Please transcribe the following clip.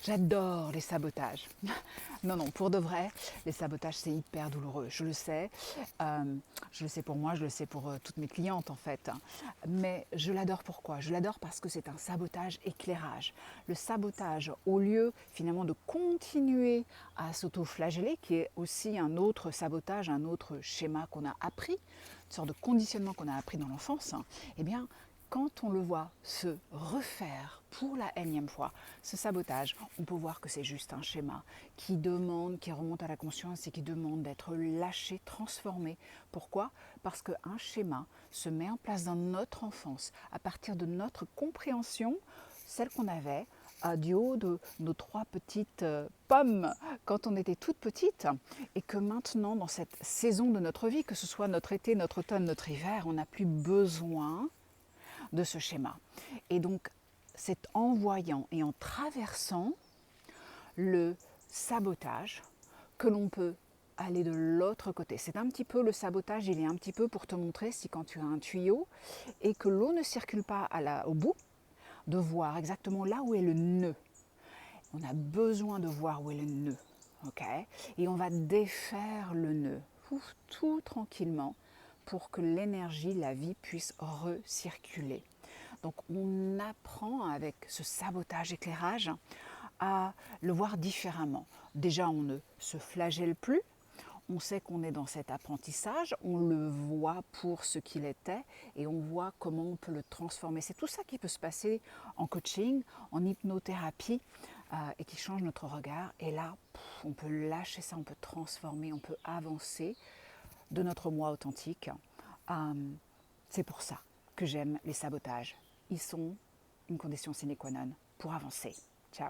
J'adore les sabotages. Non, non, pour de vrai, les sabotages, c'est hyper douloureux. Je le sais. Je le sais pour moi, je le sais pour toutes mes clientes en fait. Mais je l'adore pourquoi? Je l'adore parce que c'est un sabotage éclairage. Le sabotage, au lieu finalement de continuer à s'auto-flageller, qui est aussi un autre sabotage, un autre schéma qu'on a appris, une sorte de conditionnement qu'on a appris dans l'enfance, eh bien, quand on le voit se refaire pour la énième fois, ce sabotage, on peut voir que c'est juste un schéma qui demande, qui remonte à la conscience et qui demande d'être lâché, transformé. Pourquoi? Parce qu'un schéma se met en place dans notre enfance à partir de notre compréhension, celle qu'on avait du haut de nos trois petites pommes quand on était toute petite, et que maintenant, dans cette saison de notre vie, que ce soit notre été, notre automne, notre hiver, on n'a plus besoin de ce schéma. Et donc, c'est en voyant et en traversant le sabotage que l'on peut aller de l'autre côté. C'est un petit peu le sabotage, il est un petit peu pour te montrer si quand tu as un tuyau et que l'eau ne circule pas au bout, de voir exactement là où est le nœud. On a besoin de voir où est le nœud. Okay, et on va défaire le nœud tout tranquillement pour que l'énergie, la vie puisse recirculer. Donc on apprend avec ce sabotage éclairage à le voir différemment. Déjà, on ne se flagelle plus. On sait qu'on est dans cet apprentissage, on le voit pour ce qu'il était et on voit comment on peut le transformer. C'est tout ça qui peut se passer en coaching, en hypnothérapie et qui change notre regard. Et là, on peut lâcher ça, on peut transformer, on peut avancer de notre moi authentique. C'est pour ça que j'aime les sabotages. Ils sont une condition sine qua non pour avancer. Ciao.